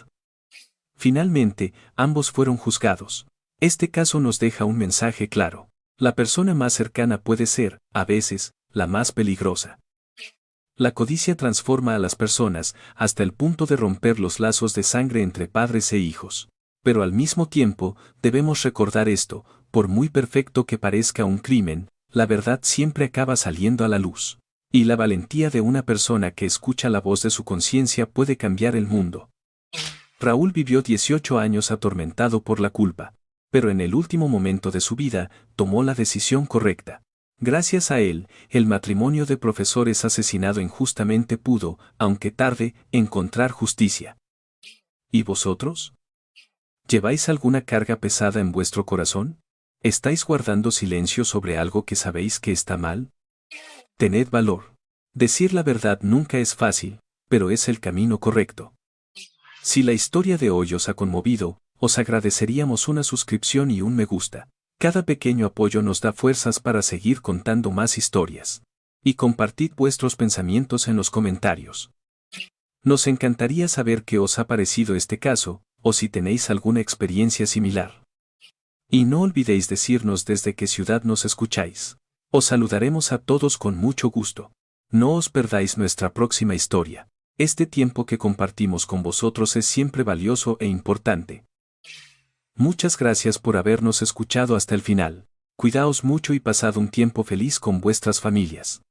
Finalmente, ambos fueron juzgados. Este caso nos deja un mensaje claro. La persona más cercana puede ser, a veces, la más peligrosa. La codicia transforma a las personas hasta el punto de romper los lazos de sangre entre padres e hijos. Pero al mismo tiempo, debemos recordar esto: por muy perfecto que parezca un crimen, la verdad siempre acaba saliendo a la luz. Y la valentía de una persona que escucha la voz de su conciencia puede cambiar el mundo. Raúl vivió 18 años atormentado por la culpa, pero en el último momento de su vida, tomó la decisión correcta. Gracias a él, el matrimonio de profesores asesinado injustamente pudo, aunque tarde, encontrar justicia. ¿Y vosotros? ¿Lleváis alguna carga pesada en vuestro corazón? ¿Estáis guardando silencio sobre algo que sabéis que está mal? Tened valor. Decir la verdad nunca es fácil, pero es el camino correcto. Si la historia de hoy os ha conmovido, os agradeceríamos una suscripción y un me gusta. Cada pequeño apoyo nos da fuerzas para seguir contando más historias. Y compartid vuestros pensamientos en los comentarios. Nos encantaría saber qué os ha parecido este caso, o si tenéis alguna experiencia similar. Y no olvidéis decirnos desde qué ciudad nos escucháis. Os saludaremos a todos con mucho gusto. No os perdáis nuestra próxima historia. Este tiempo que compartimos con vosotros es siempre valioso e importante. Muchas gracias por habernos escuchado hasta el final. Cuidaos mucho y pasad un tiempo feliz con vuestras familias.